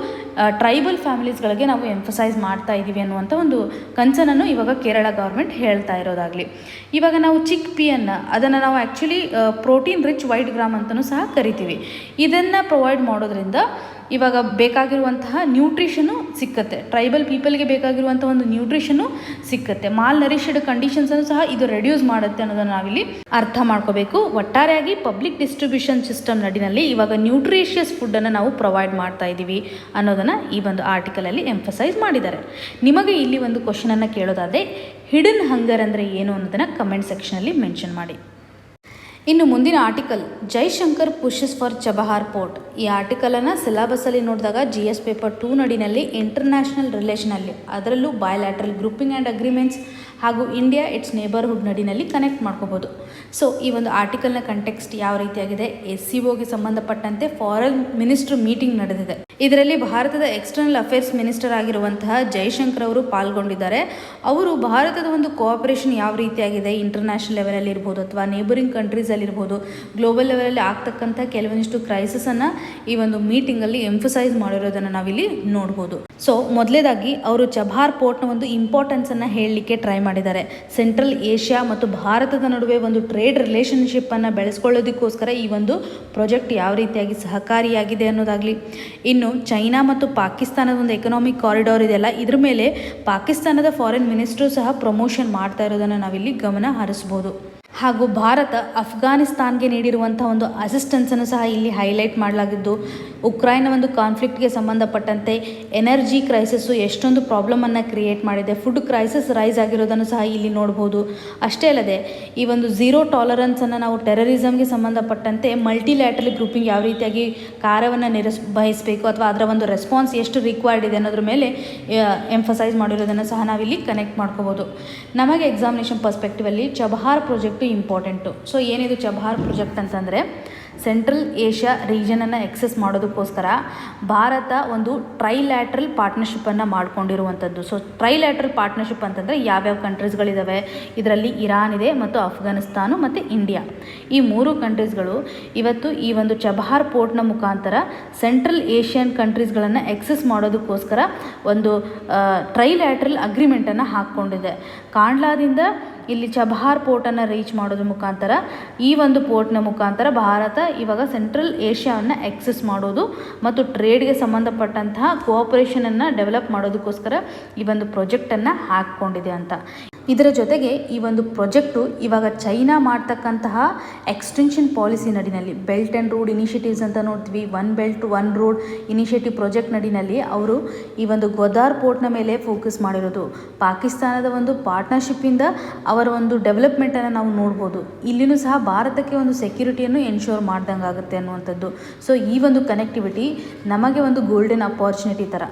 ಟ್ರೈಬಲ್ ಫ್ಯಾಮಿಲೀಸ್ಗಳಿಗೆ ನಾವು ಎಂಫಸೈಸ್ ಮಾಡ್ತಾ ಇದ್ದೀವಿ ಅನ್ನುವಂಥ ಒಂದು ಕನ್ಸರ್ನನ್ನು ಇವಾಗ ಕೇರಳ ಗೌರ್ಮೆಂಟ್ ಹೇಳ್ತಾ ಇರೋದಾಗಲಿ. ಇವಾಗ ನಾವು ಚಿಕ್ ಪೀಯನ್ನು ಅದನ್ನು ನಾವು actually protein rich white gram ಅಂತಲೂ ಸಹ ಕರಿತೀವಿ. ಇದನ್ನು ಪ್ರೊವೈಡ್ ಮಾಡೋದ್ರಿಂದ ಇವಾಗ ಬೇಕಾಗಿರುವಂತಹ ನ್ಯೂಟ್ರಿಷನ್ನು ಸಿಕ್ಕತ್ತೆ. ಟ್ರೈಬಲ್ ಪೀಪಲ್ಗೆ ಬೇಕಾಗಿರುವಂಥ ಒಂದು ನ್ಯೂಟ್ರಿಷನ್ನು ಸಿಕ್ಕತ್ತೆ. ಮಾಲ್ ನರಿಶ್ಡ್ ಕಂಡೀಷನ್ಸನ್ನು ಸಹ ಇದು ರೆಡ್ಯೂಸ್ ಮಾಡುತ್ತೆ ಅನ್ನೋದನ್ನು ನಾವಿಲ್ಲಿ ಅರ್ಥ ಮಾಡ್ಕೋಬೇಕು. ಒಟ್ಟಾರೆಯಾಗಿ ಪಬ್ಲಿಕ್ ಡಿಸ್ಟ್ರಿಬ್ಯೂಷನ್ ಸಿಸ್ಟಮ್ ನಡಿನಲ್ಲಿ ಇವಾಗ ನ್ಯೂಟ್ರಿಷಿಯಸ್ ಫುಡ್ಡನ್ನು ನಾವು ಪ್ರೊವೈಡ್ ಮಾಡ್ತಾ ಇದ್ದೀವಿ ಅನ್ನೋದನ್ನು ಈ ಒಂದು ಆರ್ಟಿಕಲಲ್ಲಿ ಎಂಫಸೈಸ್ ಮಾಡಿದ್ದಾರೆ. ನಿಮಗೆ ಇಲ್ಲಿ ಒಂದು ಕ್ವಶನನ್ನು ಕೇಳೋದಾದರೆ, ಹಿಡನ್ ಹಂಗರ್ ಅಂದರೆ ಏನು ಅನ್ನೋದನ್ನು ಕಮೆಂಟ್ ಸೆಕ್ಷನಲ್ಲಿ ಮೆನ್ಷನ್ ಮಾಡಿ. ಇನ್ನು ಮುಂದಿನ article, Jaishankar pushes for Chabahar port. ಈ ಆರ್ಟಿಕಲನ್ನು ಸಿಲೆಬಸಲ್ಲಿ ನೋಡಿದಾಗ GS ಪೇಪರ್ 2 ನಡಿನಲ್ಲಿ ಇಂಟರ್ನ್ಯಾಷನಲ್ ರಿಲೇಷನಲ್ಲಿ, ಅದರಲ್ಲೂ ಬಯಲ್ಯಾಟ್ರಲ್ ಗ್ರೂಪಿಂಗ್ ಆ್ಯಂಡ್ ಅಗ್ರಿಮೆಂಟ್ಸ್ ಹಾಗೂ ಇಂಡಿಯಾ ಇಟ್ಸ್ ನೇಬರ್ಹುಡ್ ನಡಿನಲ್ಲಿ ಕನೆಕ್ಟ್ ಮಾಡ್ಕೋಬೋದು. ಸೊ ಈ ಒಂದು ಆರ್ಟಿಕಲ್ನ ಕಂಟೆಕ್ಸ್ಟ್ ಯಾವ ರೀತಿಯಾಗಿದೆ, SCOಗೆ ಸಂಬಂಧಪಟ್ಟಂತೆ ಫಾರೆನ್ ಮಿನಿಸ್ಟ್ರ್ ಮೀಟಿಂಗ್ ನಡೆದಿದೆ. ಇದರಲ್ಲಿ ಭಾರತದ ಎಕ್ಸ್ಟರ್ನಲ್ ಅಫೇರ್ಸ್ ಮಿನಿಸ್ಟರ್ ಆಗಿರುವಂತಹ ಜೈಶಂಕರ್ ಅವರು ಪಾಲ್ಗೊಂಡಿದ್ದಾರೆ. ಅವರು ಭಾರತದ ಒಂದು ಕೋಆಪರೇಷನ್ ಯಾವ ರೀತಿಯಾಗಿದೆ ಇಂಟರ್ನ್ಯಾಷನಲ್ ಲೆವೆಲಲ್ಲಿ ಇರ್ಬೋದು ಅಥವಾ ನೇಬರಿಂಗ್ ಕಂಟ್ರೀಸಲ್ಲಿ ಇರ್ಬೋದು, ಗ್ಲೋಬಲ್ ಲೆವೆಲಲ್ಲಿ ಆಗ್ತಕ್ಕಂಥ ಕೆಲವೊಂದಿಷ್ಟು ಕ್ರೈಸಿಸನ್ನು ಈ ಒಂದು ಮೀಟಿಂಗಲ್ಲಿ ಎಂಫಸೈಸ್ ಮಾಡಿರೋದನ್ನು ನಾವಿಲ್ಲಿ ನೋಡ್ಬೋದು. ಸೊ ಮೊದಲೇದಾಗಿ ಅವರು ಚಬಹಾರ್ ಪೋರ್ಟ್ನ ಒಂದು ಇಂಪಾರ್ಟೆನ್ಸನ್ನು ಹೇಳಲಿಕ್ಕೆ ಟ್ರೈ ಮಾಡಿದ್ದಾರೆ. ಸೆಂಟ್ರಲ್ ಏಷ್ಯಾ ಮತ್ತು ಭಾರತದ ನಡುವೆ ಒಂದು ಟ್ರೇಡ್ ರಿಲೇಷನ್ಶಿಪ್ಪನ್ನು ಬೆಳೆಸ್ಕೊಳ್ಳೋದಕ್ಕೋಸ್ಕರ ಈ ಒಂದು ಪ್ರಾಜೆಕ್ಟ್ ಯಾವ ರೀತಿಯಾಗಿ ಸಹಕಾರಿಯಾಗಿದೆ ಅನ್ನೋದಾಗಲಿ, ಇನ್ನು ಚೈನಾ ಮತ್ತು ಪಾಕಿಸ್ತಾನದ ಒಂದು ಎಕನಾಮಿಕ್ ಕಾರಿಡಾರ್ ಇದೆಯಲ್ಲ, ಇದ್ರ ಮೇಲೆ ಪಾಕಿಸ್ತಾನದ ಫಾರಿನ್ ಮಿನಿಸ್ಟ್ರು ಸಹ ಪ್ರಮೋಷನ್ ಮಾಡ್ತಾ ಇರೋದನ್ನು ನಾವಿಲ್ಲಿ ಗಮನ ಹರಿಸ್ಬೋದು. ಹಾಗೂ ಭಾರತ ಅಫ್ಘಾನಿಸ್ತಾನ್ಗೆ ನೀಡಿರುವಂಥ ಒಂದು ಅಸಿಸ್ಟೆನ್ಸನ್ನು ಸಹ ಇಲ್ಲಿ ಹೈಲೈಟ್ ಮಾಡಲಾಗಿದ್ದು, ಉಕ್ರೈನ್ನ ಒಂದು ಕಾನ್ಫ್ಲಿಕ್ಟ್ಗೆ ಸಂಬಂಧಪಟ್ಟಂತೆ ಎನರ್ಜಿ ಕ್ರೈಸಿಸ್ಸು ಎಷ್ಟೊಂದು ಪ್ರಾಬ್ಲಮನ್ನು ಕ್ರಿಯೇಟ್ ಮಾಡಿದೆ, ಫುಡ್ ಕ್ರೈಸಿಸ್ ರೈಸ್ ಆಗಿರೋದನ್ನು ಸಹ ಇಲ್ಲಿ ನೋಡ್ಬೋದು. ಅಷ್ಟೇ ಅಲ್ಲದೆ ಈ ಒಂದು ಝೀರೋ ಟಾಲರೆನ್ಸನ್ನು ನಾವು ಟೆರರಿಸಮ್ಗೆ ಸಂಬಂಧಪಟ್ಟಂತೆ ಮಲ್ಟಿಲ್ಯಾಟ್ರಲ್ ಗ್ರೂಪಿಂಗ್ ಯಾವ ರೀತಿಯಾಗಿ ಕಾರ್ಯವನ್ನು ನಿರ್ವಹಿಸಬೇಕು ಅಥವಾ ಅದರ ಒಂದು ರೆಸ್ಪಾನ್ಸ್ ಎಷ್ಟು ರಿಕ್ವೈರ್ಡ್ ಇದೆ ಅನ್ನೋದ್ರ ಮೇಲೆ ಎಂಫಸೈಸ್ ಮಾಡಿರೋದನ್ನು ಸಹ ನಾವಿಲ್ಲಿ ಕನೆಕ್ಟ್ ಮಾಡ್ಕೋಬೋದು. ನಮಗೆ examination perspectively Chabahar project important. So ಏನಿದು ಚಬಹಾರ್ ಪ್ರಾಜೆಕ್ಟ್ ಅಂತಂದರೆ, ಸೆಂಟ್ರಲ್ ಏಷ್ಯಾ ರೀಜನನ್ನು ಎಕ್ಸೆಸ್ ಮಾಡೋದಕ್ಕೋಸ್ಕರ ಭಾರತ ಒಂದು ಟ್ರೈಲ್ಯಾಟ್ರಲ್ ಪಾರ್ಟ್ನರ್ಶಿಪ್ಪನ್ನು ಮಾಡ್ಕೊಂಡಿರುವಂಥದ್ದು. ಸೊ ಟ್ರೈಲ್ಯಾಟ್ರಲ್ ಪಾರ್ಟ್ನರ್ಶಿಪ್ ಅಂತಂದರೆ ಯಾವ್ಯಾವ ಕಂಟ್ರೀಸ್ಗಳಿದ್ದಾವೆ, ಇದರಲ್ಲಿ ಇರಾನ್ ಇದೆ ಮತ್ತು ಅಫ್ಘಾನಿಸ್ತಾನ ಮತ್ತು ಇಂಡಿಯಾ. ಈ 3 ಕಂಟ್ರೀಸ್ಗಳು ಇವತ್ತು ಈ ಒಂದು ಚಬಹಾರ್ ಪೋರ್ಟ್ನ ಮುಖಾಂತರ ಸೆಂಟ್ರಲ್ ಏಷ್ಯನ್ ಕಂಟ್ರೀಸ್ಗಳನ್ನು ಎಕ್ಸೆಸ್ ಮಾಡೋದಕ್ಕೋಸ್ಕರ ಒಂದು ಟ್ರೈಲ್ಯಾಟ್ರಲ್ ಅಗ್ರಿಮೆಂಟನ್ನು ಹಾಕ್ಕೊಂಡಿದೆ. ಕಾಂಡ್ಲಾದಿಂದ ಇಲ್ಲಿ ಚಬಹಾರ್ ಪೋರ್ಟನ್ನು ರೀಚ್ ಮಾಡೋದ್ರ ಮುಖಾಂತರ ಈ ಒಂದು ಪೋರ್ಟ್ನ ಮುಖಾಂತರ ಭಾರತ ಇವಾಗ ಸೆಂಟ್ರಲ್ ಏಷ್ಯಾವನ್ನು ಎಕ್ಸೆಸ್ ಮಾಡೋದು ಮತ್ತು ಟ್ರೇಡ್ಗೆ ಸಂಬಂಧಪಟ್ಟಂತಹ ಕೋಆಪರೇಷನನ್ನು ಡೆವಲಪ್ ಮಾಡೋದಕ್ಕೋಸ್ಕರ ಈ ಒಂದು ಪ್ರಾಜೆಕ್ಟನ್ನು ಹಾಕ್ಕೊಂಡಿದೆ ಅಂತ. ಇದರ ಜೊತೆಗೆ ಈ ಒಂದು ಪ್ರಾಜೆಕ್ಟು ಇವಾಗ ಚೈನಾ ಮಾಡ್ತಕ್ಕಂತಹ ಎಕ್ಸ್ಟೆನ್ಷನ್ ಪಾಲಿಸಿ ನಡಿನಲ್ಲಿ ಬೆಲ್ಟ್ ಆ್ಯಂಡ್ ರೋಡ್ ಇನಿಷಿಯೇಟಿವ್ಸ್ ಅಂತ ನೋಡ್ತೀವಿ, one belt one road initiative project ನಡಿನಲ್ಲಿ ಅವರು ಈ ಒಂದು ಗ್ವಾದಾರ್ ಪೋರ್ಟ್ನ ಮೇಲೆ ಫೋಕಸ್ ಮಾಡಿರೋದು. ಪಾಕಿಸ್ತಾನದ ಒಂದು ಪಾರ್ಟ್ನರ್ಶಿಪ್ಪಿಂದ ಅವರ ಒಂದು ಡೆವಲಪ್ಮೆಂಟನ್ನು ನಾವು ನೋಡ್ಬೋದು. ಇಲ್ಲಿನೂ ಸಹ ಭಾರತಕ್ಕೆ ಒಂದು ಸೆಕ್ಯೂರಿಟಿಯನ್ನು ಎನ್ಶೋರ್ ಮಾಡ್ದಂಗೆ ಆಗುತ್ತೆ ಅನ್ನುವಂಥದ್ದು. ಸೊ ಈ ಒಂದು ಕನೆಕ್ಟಿವಿಟಿ ನಮಗೆ ಒಂದು ಗೋಲ್ಡನ್ ಅಪಾರ್ಚುನಿಟಿ ಥರ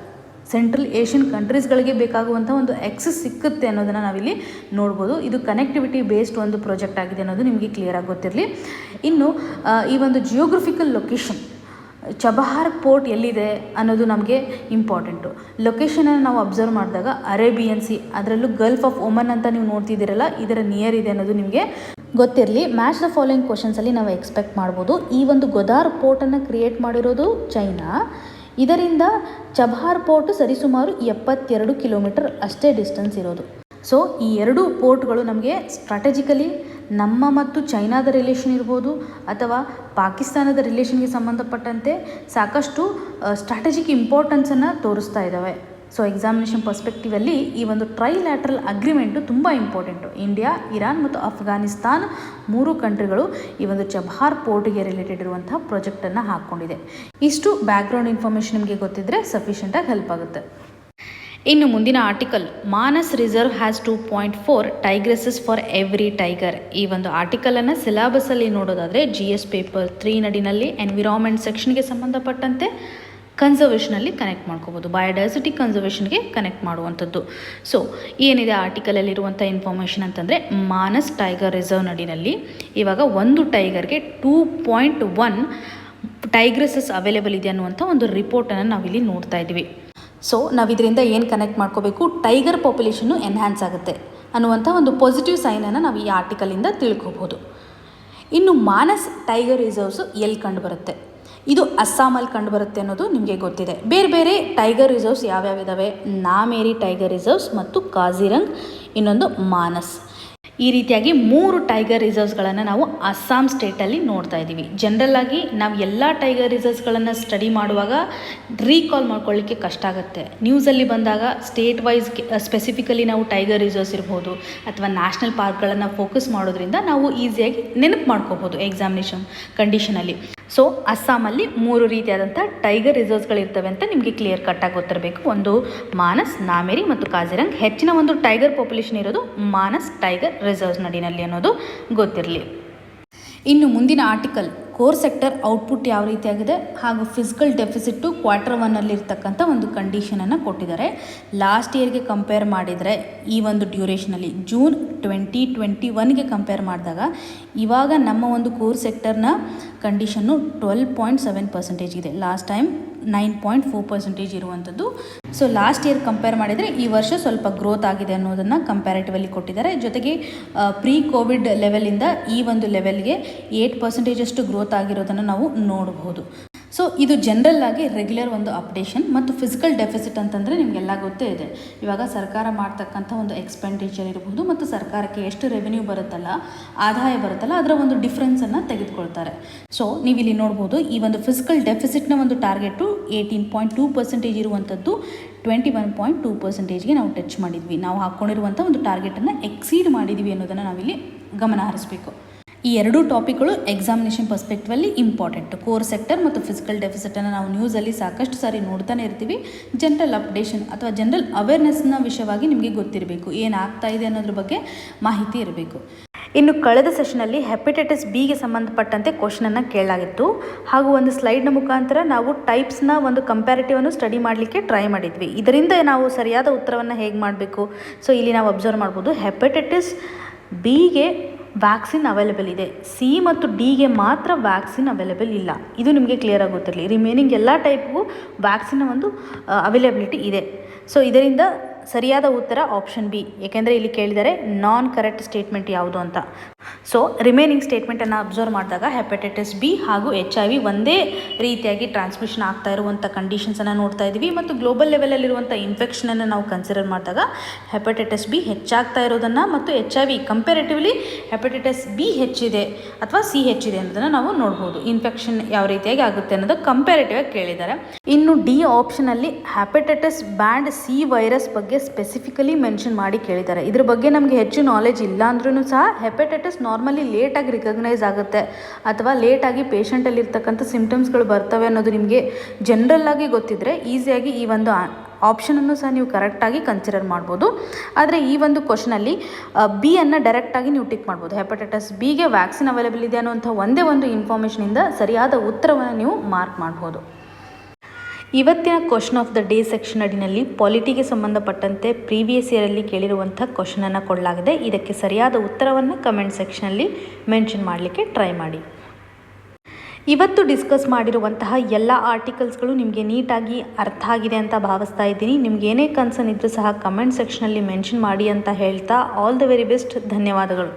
ಸೆಂಟ್ರಲ್ ಏಷ್ಯನ್ ಕಂಟ್ರೀಸ್ಗಳಿಗೆ ಬೇಕಾಗುವಂಥ ಒಂದು ಎಕ್ಸೆಸ್ ಸಿಕ್ಕುತ್ತೆ ಅನ್ನೋದನ್ನು ನಾವಿಲ್ಲಿ ನೋಡ್ಬೋದು. ಇದು ಕನೆಕ್ಟಿವಿಟಿ ಬೇಸ್ಡ್ ಒಂದು ಪ್ರಾಜೆಕ್ಟ್ ಆಗಿದೆ ಅನ್ನೋದು ನಿಮಗೆ ಕ್ಲಿಯರಾಗಿ ಗೊತ್ತಿರಲಿ. ಇನ್ನು ಈ ಒಂದು ಜಿಯೋಗ್ರಫಿಕಲ್ ಲೊಕೇಶನ್ ಚಬಹಾರ್ ಪೋರ್ಟ್ ಎಲ್ಲಿದೆ ಅನ್ನೋದು ನಮಗೆ ಇಂಪಾರ್ಟೆಂಟು. ಲೊಕೇಶನನ್ನು ನಾವು ಅಬ್ಸರ್ವ್ ಮಾಡಿದಾಗ ಅರೇಬಿಯನ್ ಸಿ, ಅದರಲ್ಲೂ ಗಲ್ಫ್ ಆಫ್ ಒಮನ್ ಅಂತ ನೀವು ನೋಡ್ತಿದ್ದೀರಲ್ಲ, ಇದರ ನಿಯರ್ ಇದೆ ಅನ್ನೋದು ನಿಮಗೆ ಗೊತ್ತಿರಲಿ. ಮ್ಯಾಚ್ ದ ಫಾಲೋಯಿಂಗ್ ಕ್ವಶನ್ಸಲ್ಲಿ ನಾವು ಎಕ್ಸ್ಪೆಕ್ಟ್ ಮಾಡ್ಬೋದು. ಈ ಒಂದು ಗ್ವಾದಾರ್ ಪೋರ್ಟನ್ನು ಕ್ರಿಯೇಟ್ ಮಾಡಿರೋದು ಚೈನಾ. ಇದರಿಂದ ಚಬಹಾರ್ ಪೋರ್ಟ್ ಸರಿಸುಮಾರು 72 ಕಿಲೋಮೀಟರ್ ಅಷ್ಟೇ ಡಿಸ್ಟೆನ್ಸ್ ಇರೋದು. ಸೊ ಈ 2 ಪೋರ್ಟ್ಗಳು ನಮಗೆ ಸ್ಟ್ರಾಟಜಿಕಲಿ ನಮ್ಮ ಮತ್ತು ಚೈನಾದ ರಿಲೇಷನ್ ಇರ್ಬೋದು ಅಥವಾ ಪಾಕಿಸ್ತಾನದ ರಿಲೇಷನ್ಗೆ ಸಂಬಂಧಪಟ್ಟಂತೆ ಸಾಕಷ್ಟು ಸ್ಟ್ರಾಟಜಿಕ್ ಇಂಪಾರ್ಟೆನ್ಸನ್ನು ತೋರಿಸ್ತಾ ಇದ್ದಾವೆ. ಸೊ ಎಕ್ಸಾಮಿನೇಷನ್ ಪರ್ಸ್ಪೆಕ್ಟಿವಲ್ಲಿ ಈ ಒಂದು ಟ್ರೈಲ್ಯಾಟ್ರಲ್ ಅಗ್ರಿಮೆಂಟು ತುಂಬ ಇಂಪಾರ್ಟೆಂಟು. ಇಂಡಿಯಾ, ಇರಾನ್ ಮತ್ತು ಅಫ್ಘಾನಿಸ್ತಾನ್ 3 ಕಂಟ್ರಿಗಳು ಈ ಒಂದು ಚಬಹಾರ್ ಪೋರ್ಟ್ಗೆ ರಿಲೇಟೆಡ್ ಇರುವಂತಹ ಪ್ರಾಜೆಕ್ಟನ್ನು ಹಾಕ್ಕೊಂಡಿದೆ. ಇಷ್ಟು ಬ್ಯಾಕ್ಗ್ರೌಂಡ್ ಇನ್ಫಾರ್ಮೇಷನ್ ನಿಮಗೆ ಗೊತ್ತಿದ್ದರೆ ಸಫಿಷಿಯೆಂಟಾಗಿ ಹೆಲ್ಪ್ ಆಗುತ್ತೆ. ಇನ್ನು ಮುಂದಿನ article, Manas reserve has 2.4 tigresses for every tiger. ಈ ಒಂದು ಆರ್ಟಿಕಲನ್ನು ಸಿಲೆಬಸಲ್ಲಿ ನೋಡೋದಾದರೆ GS ಪೇಪರ್ 3 ನಡಿನಲ್ಲಿ ಎನ್ವಿರಾನ್ಮೆಂಟ್ ಸೆಕ್ಷನ್ಗೆ ಸಂಬಂಧಪಟ್ಟಂತೆ ಕನ್ಸರ್ವೇಷನಲ್ಲಿ ಕನೆಕ್ಟ್ ಮಾಡ್ಕೋಬೋದು, ಬಯೋಡೈವರ್ಸಿಟಿ ಕನ್ಸರ್ವೇಷನ್ಗೆ ಕನೆಕ್ಟ್ ಮಾಡುವಂಥದ್ದು. ಸೊ ಏನಿದೆ ಆರ್ಟಿಕಲಲ್ಲಿರುವಂಥ ಇನ್ಫಾರ್ಮೇಷನ್ ಅಂತಂದರೆ, ಮಾನಸ್ ಟೈಗರ್ ರಿಸರ್ವ್ ನಡಿನಲ್ಲಿ ಇವಾಗ ಒಂದು ಟೈಗರ್ಗೆ 2.1 ಟೈಗ್ರೆಸಸ್ ಅವೈಲೇಬಲ್ ಇದೆ ಅನ್ನುವಂಥ ಒಂದು ರಿಪೋರ್ಟನ್ನು ನಾವಿಲ್ಲಿ ನೋಡ್ತಾ ಇದ್ದೀವಿ. ಸೊ ನಾವು ಇದರಿಂದ ಏನು ಕನೆಕ್ಟ್ ಮಾಡ್ಕೋಬೇಕು, ಟೈಗರ್ ಪಾಪ್ಯುಲೇಷನ್ನು ಎನ್ಹ್ಯಾನ್ಸ್ ಆಗುತ್ತೆ ಅನ್ನುವಂಥ ಒಂದು ಪಾಸಿಟಿವ್ ಸೈನನ್ನು ನಾವು ಈ ಆರ್ಟಿಕಲಿಂದ ತಿಳ್ಕೊಬೋದು. ಇನ್ನು ಮಾನಸ್ ಟೈಗರ್ ರಿಸರ್ವ್ಸು ಎಲ್ಲಿ ಕಂಡುಬರುತ್ತೆ, ಇದು ಅಸ್ಸಾಮಲ್ಲಿ ಕಂಡುಬರುತ್ತೆ ಅನ್ನೋದು ನಿಮಗೆ ಗೊತ್ತಿದೆ. ಬೇರೆ ಬೇರೆ tiger reserves ಯಾವ್ಯಾವಿದ್ದಾವೆ, Nameri tiger reserves ಮತ್ತು ಕಾಜಿರಂಗ್, ಇನ್ನೊಂದು ಮಾನಸ್. ಈ ರೀತಿಯಾಗಿ 3 ಟೈಗರ್ ರಿಸರ್ವ್ಸ್ಗಳನ್ನು ನಾವು ಅಸ್ಸಾಂ ಸ್ಟೇಟಲ್ಲಿ ನೋಡ್ತಾ ಇದ್ದೀವಿ. ಜನರಲ್ಲಾಗಿ ನಾವು ಎಲ್ಲ ಟೈಗರ್ ರಿಸರ್ವ್ಸ್ಗಳನ್ನು ಸ್ಟಡಿ ಮಾಡುವಾಗ ರೀಕಾಲ್ ಮಾಡ್ಕೊಳ್ಳಿಕ್ಕೆ ಕಷ್ಟ ಆಗುತ್ತೆ. ನ್ಯೂಸಲ್ಲಿ ಬಂದಾಗ ಸ್ಟೇಟ್ ವೈಸ್ ಸ್ಪೆಸಿಫಿಕಲಿ ನಾವು ಟೈಗರ್ ರಿಸರ್ವ್ಸ್ ಇರ್ಬೋದು ಅಥವಾ ನ್ಯಾಷನಲ್ ಪಾರ್ಕ್ಗಳನ್ನು ಫೋಕಸ್ ಮಾಡೋದ್ರಿಂದ ನಾವು ಈಸಿಯಾಗಿ ನೆನಪು ಮಾಡ್ಕೋಬೋದು ಎಕ್ಸಾಮಿನೇಷನ್ ಕಂಡೀಷನಲ್ಲಿ. ಸೊ ಅಸ್ಸಾಮಲ್ಲಿ 3 ರೀತಿಯಾದಂಥ ಟೈಗರ್ ರಿಸರ್ವ್ಸ್ಗಳಿರ್ತವೆ ಅಂತ ನಿಮಗೆ ಕ್ಲಿಯರ್ ಕಟ್ಟಾಗಿ ಗೊತ್ತಿರಬೇಕು. ಒಂದು ಮಾನಸ್, ನಾಮೇರಿ ಮತ್ತು ಕಾಜಿರಂಗ್. ಹೆಚ್ಚಿನ ಒಂದು ಟೈಗರ್ ಪಾಪ್ಯುಲೇಷನ್ ಇರೋದು ಮಾನಸ್ ಟೈಗರ್ ರಿಸರ್ವ್ಸ್ ನಡಿನಲ್ಲಿ ಅನ್ನೋದು ಗೊತ್ತಿರಲಿ. ಇನ್ನು ಮುಂದಿನ ಆರ್ಟಿಕಲ್, ಕೋರ್ ಸೆಕ್ಟರ್ ಔಟ್ಪುಟ್ ಯಾವ ರೀತಿಯಾಗಿದೆ ಹಾಗೂ ಫಿಸಿಕಲ್ ಡೆಫಿಸಿಟ್ಟು Q1 ಇರ್ತಕ್ಕಂಥ ಒಂದು ಕಂಡೀಷನನ್ನು ಕೊಟ್ಟಿದ್ದಾರೆ. ಲಾಸ್ಟ್ ಇಯರ್ಗೆ ಕಂಪೇರ್ ಮಾಡಿದರೆ ಈ ಒಂದು ಡ್ಯೂರೇಷನಲ್ಲಿ ಜೂನ್ 2021ಗೆ ಕಂಪೇರ್ ಮಾಡಿದಾಗ ಇವಾಗ ನಮ್ಮ ಒಂದು ಕೋರ್ ಸೆಕ್ಟರ್ನ ಕಂಡೀಷನ್ನು 12.7% ಇದೆ. ಲಾಸ್ಟ್ ಟೈಮ್ 9.4% ಇರುವಂಥದ್ದು. ಸೊ ಲಾಸ್ಟ್ ಇಯರ್ ಕಂಪೇರ್ ಮಾಡಿದರೆ ಈ ವರ್ಷ ಸ್ವಲ್ಪ ಗ್ರೋತ್ ಆಗಿದೆ ಅನ್ನೋದನ್ನು ಕಂಪ್ಯಾರಿಟಿವಲ್ಲಿ ಕೊಟ್ಟಿದ್ದಾರೆ. ಜೊತೆಗೆ ಪ್ರೀ ಕೋವಿಡ್ ಲೆವೆಲಿಂದ ಈ ಒಂದು ಲೆವೆಲ್ಗೆ 8% ಅಷ್ಟು ಗ್ರೋತ್ ಆಗಿರೋದನ್ನು ನಾವು ನೋಡಬಹುದು. ಸೊ ಇದು ಜನರಲ್ ಆಗಿ ರೆಗ್ಯುಲರ್ ಒಂದು ಅಪ್ಡೇಷನ್. ಮತ್ತು ಫಿಸಿಕಲ್ ಡೆಫಿಸಿಟ್ ಅಂತಂದರೆ ನಿಮಗೆಲ್ಲ ಗೊತ್ತೇ ಇದೆ. ಇವಾಗ ಸರ್ಕಾರ ಮಾಡ್ತಕ್ಕಂಥ ಒಂದು ಎಕ್ಸ್ಪೆಂಡಿಚರ್ ಇರಬಹುದು ಮತ್ತು ಸರ್ಕಾರಕ್ಕೆ ಎಷ್ಟು ರೆವೆನ್ಯೂ ಬರುತ್ತಲ್ಲ, ಆದಾಯ ಬರುತ್ತಲ್ಲ, ಅದರ ಒಂದು ಡಿಫ್ರೆನ್ಸನ್ನು ತೆಗೆದುಕೊಳ್ತಾರೆ. ಸೊ ನೀವು ಇಲ್ಲಿ ನೋಡ್ಬೋದು, ಈ ಒಂದು ಫಿಸಿಕಲ್ ಡೆಫಿಸಿಟ್ನ ಒಂದು ಟಾರ್ಗೆಟು 18.2% ಇರುವಂಥದ್ದು 21.2%ಗೆ ನಾವು ಟಚ್ ಮಾಡಿದ್ವಿ. ನಾವು ಹಾಕ್ಕೊಂಡಿರುವಂಥ ಒಂದು ಟಾರ್ಗೆಟನ್ನು ಎಕ್ಸೀಡ್ ಮಾಡಿದ್ವಿ ಅನ್ನೋದನ್ನು ನಾವಿಲ್ಲಿ ಗಮನ ಹರಿಸಬೇಕು. ಈ ಎರಡೂ ಟಾಪಿಕ್ಗಳು ಎಕ್ಸಾಮಿನೇಷನ್ ಪರ್ಸ್ಪೆಕ್ಟಿವಲ್ಲಿ ಇಂಪಾರ್ಟೆಂಟ್. ಕೋರ್ ಸೆಕ್ಟರ್ ಮತ್ತು ಫಿಸಿಕಲ್ ಡೆಫಿಸಿಟನ್ನು ನಾವು ನ್ಯೂಸಲ್ಲಿ ಸಾಕಷ್ಟು ಸಾರಿ ನೋಡ್ತಾನೆ ಇರ್ತೀವಿ. ಜನರಲ್ ಅಪ್ಡೇಷನ್ ಅಥವಾ ಜನರಲ್ ಅವೇರ್ನೆಸ್ನ ವಿಷಯವಾಗಿ ನಿಮಗೆ ಗೊತ್ತಿರಬೇಕು, ಏನಾಗ್ತಾ ಇದೆ ಅನ್ನೋದ್ರ ಬಗ್ಗೆ ಮಾಹಿತಿ ಇರಬೇಕು. ಇನ್ನು ಕಳೆದ ಸೆಷನಲ್ಲಿ ಹೆಪಟೈಟಿಸ್ ಬಿಗೆ ಸಂಬಂಧಪಟ್ಟಂತೆ ಕ್ವಶನನ್ನು ಕೇಳಲಾಗಿತ್ತು. ಹಾಗೂ ಒಂದು ಸ್ಲೈಡ್ನ ಮುಖಾಂತರ ನಾವು ಟೈಪ್ಸ್ನ ಒಂದು ಕಂಪ್ಯಾರಿಟಿವನ್ನು ಸ್ಟಡಿ ಮಾಡಲಿಕ್ಕೆ ಟ್ರೈ ಮಾಡಿದ್ವಿ. ಇದರಿಂದ ನಾವು ಸರಿಯಾದ ಉತ್ತರವನ್ನು ಹೇಗೆ ಮಾಡಬೇಕು, ಸೊ ಇಲ್ಲಿ ನಾವು ಅಬ್ಸರ್ವ್ ಮಾಡ್ಬೋದು. ಹೆಪಟೈಟಿಸ್ ಬಿಗೆ ವ್ಯಾಕ್ಸಿನ್ ಅವೈಲೇಬಲ್ ಇದೆ, ಸಿ ಮತ್ತು ಡಿಗೆ ಮಾತ್ರ ವ್ಯಾಕ್ಸಿನ್ ಅವೈಲೇಬಲ್ ಇಲ್ಲ. ಇದು ನಿಮಗೆ ಕ್ಲಿಯರ್ ಆಗಿ ಗೊತ್ತಿರಲಿ. ರಿಮೇನಿಂಗ್ ಎಲ್ಲ ಟೈಪ್ಗೂ ವ್ಯಾಕ್ಸಿನ್ ಒಂದು ಅವೈಲೇಬಿಲಿಟಿ ಇದೆ. ಸೊ ಇದರಿಂದ ಸರಿಯಾದ ಉತ್ತರ ಆಪ್ಷನ್ ಬಿ. ಏಕೆಂದರೆ ಇಲ್ಲಿ ಕೇಳಿದರೆ ನಾನ್ ಕರೆಕ್ಟ್ ಸ್ಟೇಟ್ಮೆಂಟ್ ಯಾವುದು ಅಂತ. ಸೊ ರಿಮೈನಿಂಗ್ ಸ್ಟೇಟ್ಮೆಂಟನ್ನು ಅಬ್ಸರ್ವ್ ಮಾಡಿದಾಗ ಹೆಪಟೈಟಿಸ್ ಬಿ ಹಾಗೂ HIV ಒಂದೇ ರೀತಿಯಾಗಿ ಟ್ರಾನ್ಸ್ಮಿಷನ್ ಆಗ್ತಾ ಇರುವಂಥ ಕಂಡೀಷನ್ಸನ್ನು ನೋಡ್ತಾ ಇದ್ದೀವಿ. ಮತ್ತು ಗ್ಲೋಬಲ್ ಲೆವೆಲಲ್ಲಿರುವಂಥ ಇನ್ಫೆಕ್ಷನನ್ನು ನಾವು ಕನ್ಸಿಡರ್ ಮಾಡಿದಾಗ ಹೆಪಟೈಟಿಸ್ ಬಿ ಹೆಚ್ಚಾಗ್ತಾ ಇರೋದನ್ನು ಮತ್ತು HIV ಕಂಪೇರೇಟಿವ್ಲಿ ಹೆಪಟೈಟಿಸ್ ಬಿ ಹೆಚ್ಚಿದೆ ಅಥವಾ ಸಿ ಹೆಚ್ಚಿದೆ ಅನ್ನೋದನ್ನು ನಾವು ನೋಡ್ಬೋದು. ಇನ್ಫೆಕ್ಷನ್ ಯಾವ ರೀತಿಯಾಗಿ ಆಗುತ್ತೆ ಅನ್ನೋದು ಕಂಪೇರೇಟಿವ್ ಆಗಿ ಕೇಳಿದ್ದಾರೆ. ಇನ್ನು ಡಿ ಆಪ್ಷನಲ್ಲಿ ಹೆಪಟೈಟಿಸ್ ಬ್ಯಾಂಡ್ ಸಿ ವೈರಸ್ ಬಗ್ಗೆ ಸ್ಪೆಸಿಫಿಕಲಿ ಮೆನ್ಷನ್ ಮಾಡಿ ಕೇಳಿದ್ದಾರೆ. ಇದ್ರ ಬಗ್ಗೆ ನಮಗೆ ಹೆಚ್ಚು ನಾಲೆಜ್ ಇಲ್ಲ ಅಂದ್ರೂ ಸಹ ಹೆಪಟೈಟಿಸ್ ನಾರ್ಮಲಿ ಲೇಟಾಗಿ ರಿಕಗ್ನೈಸ್ ಆಗುತ್ತೆ ಅಥವಾ ಲೇಟಾಗಿ ಪೇಷಂಟಲ್ಲಿರ್ತಕ್ಕಂಥ ಸಿಂಪ್ಟಮ್ಸ್ಗಳು ಬರ್ತವೆ ಅನ್ನೋದು ನಿಮಗೆ ಜನರಲ್ ಆಗಿ ಗೊತ್ತಿದ್ದರೆ ಈಸಿಯಾಗಿ ಈ ಒಂದು ಆಪ್ಷನನ್ನು ಸಹ ನೀವು ಕರೆಕ್ಟಾಗಿ ಕನ್ಸಿಡರ್ ಮಾಡ್ಬೋದು. ಆದರೆ ಈ ಒಂದು ಕ್ವಶನಲ್ಲಿ ಬಿ ಅನ್ನು ಡೈರೆಕ್ಟಾಗಿ ನೀವು ಟಿಕ್ ಮಾಡ್ಬೋದು. ಹೆಪಟೈಟಿಸ್ ಬಿಗೆ ವ್ಯಾಕ್ಸಿನ್ ಅವೈಲೇಬಲ್ ಇದೆ ಅನ್ನುವಂಥ ಒಂದೇ ಒಂದು ಇನ್ಫಾರ್ಮೇಷನಿಂದ ಸರಿಯಾದ ಉತ್ತರವನ್ನು ನೀವು ಮಾರ್ಕ್ ಮಾಡ್ಬೋದು. ಇವತ್ತಿನ question of the day section ಅಡಿನಲ್ಲಿ ಪಾಲಿಟಿಗೆ ಸಂಬಂಧಪಟ್ಟಂತೆ ಪ್ರೀವಿಯಸ್ ಇಯರಲ್ಲಿ ಕೇಳಿರುವಂಥ ಕ್ವಶನನ್ನು ಕೊಡಲಾಗಿದೆ. ಇದಕ್ಕೆ ಸರಿಯಾದ ಉತ್ತರವನ್ನು ಕಮೆಂಟ್ ಸೆಕ್ಷನಲ್ಲಿ ಮೆನ್ಷನ್ ಮಾಡಲಿಕ್ಕೆ ಟ್ರೈ ಮಾಡಿ. ಇವತ್ತು ಡಿಸ್ಕಸ್ ಮಾಡಿರುವಂತಹ ಎಲ್ಲ ಆರ್ಟಿಕಲ್ಸ್ಗಳು ನಿಮಗೆ ನೀಟಾಗಿ ಅರ್ಥ ಆಗಿದೆ ಅಂತ ಭಾವಿಸ್ತಾ ಇದ್ದೀನಿ. ನಿಮ್ಗೆ ಏನೇ ಕನ್ಸರ್ನ್ ಇದ್ದರೂ ಸಹ ಕಮೆಂಟ್ ಸೆಕ್ಷನಲ್ಲಿ ಮೆನ್ಷನ್ ಮಾಡಿ ಅಂತ ಹೇಳ್ತಾ ಆಲ್ ದ ವೆರಿ ಬೆಸ್ಟ್. ಧನ್ಯವಾದಗಳು.